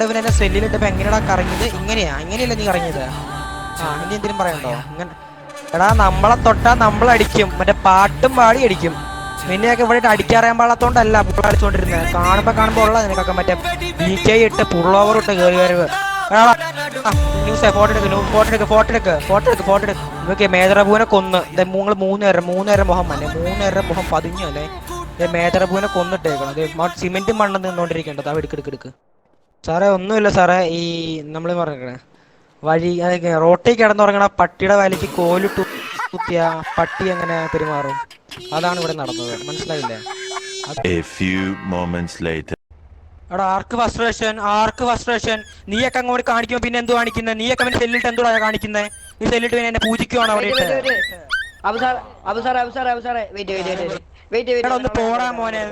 ഇവനെ സെല്ലിലിട്ടപ്പോ എങ്ങനെയാ കറങ്ങിയത്? ഇങ്ങനെയല്ല നീ കറങ്ങിയത്. ഇനി എന്തിനും പറയണ്ടോ? ഇങ്ങനെ എടാ, നമ്മളെ തൊട്ടാ നമ്മളടിക്കും, മറ്റേ പാട്ടും പാടി അടിക്കും. നിന്നെയൊക്കെ ഇവിടെ അടിക്കറിയാൻ പാടാത്തോണ്ടല്ല പുള്ള കളിച്ചോണ്ടിരുന്നത്. കാണുമ്പോ ഉള്ള നിനക്കൊക്കെ മറ്റേ BK ഇട്ട് പുള്ളോവർ ഇട്ട് കയറി ന്യൂസ് ഫോട്ടോ എടുക്ക്. നോക്കിയ മേജറബുവിനെ കൊന്ന് മൂന്നുപേരുടെ മുഖം പതിഞ്ഞു അല്ലേ. മേജറബുവിനെ കൊന്നിട്ടേക്കണം. സിമെന്റ് മണ്ണ് നിന്നോണ്ടിരിക്കേണ്ടത്. എടുക്ക്. സാറേ ഒന്നുമില്ല സാറേ, ഈ നമ്മൾ പറഞ്ഞേ വഴി റോട്ടിൽ കിടന്നുറങ്ങണ പട്ടിയുടെ വലിക്ക് കോലിട്ട് കുത്തിയ പട്ടി എങ്ങനെ പെരുമാറും, അതാണ് ഇവിടെ നടന്നത്. മനസ്സിലായില്ലേ? എടാ, ആർക്ക് ഫസ്ട്രേഷൻ? നീയൊക്കെ അങ്ങോട്ട് കാണിക്കുമ്പോ പിന്നെ എന്ത് കാണിക്കുന്നത്? നീയൊക്കെ അവൻ സെല്ലിട്ട് എന്തുവാ കാണിക്കുന്നത്? ഈ സെല്ലിട്ട് പിന്നെ എന്നെ പൂജിക്കുവാണ് അവിടെ. ഒന്ന് പോടാ മോനെ.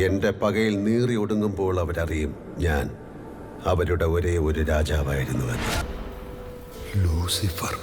എന്റെ പകയിൽ നീറി ഒടുങ്ങുമ്പോൾ അവരറിയും ഞാൻ അവരുടെ ഒരേ ഒരു രാജാവായിരുന്നുവെന്ന്. ലൂസിഫർ.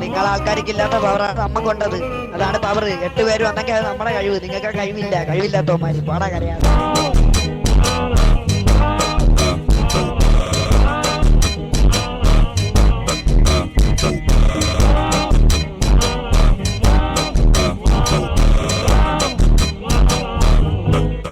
നിങ്ങൾ ആൾക്കാർക്ക് ഇല്ലാത്ത പവറാണ് അമ്മ കൊണ്ടത്. അതാണ് പവർ. 8 പേര് വന്നെങ്കിൽ അത് നമ്മുടെ കഴിവ്. നിങ്ങൾക്ക് കഴിവില്ലാത്തവന്മാര് പാടാ കരയാണ്.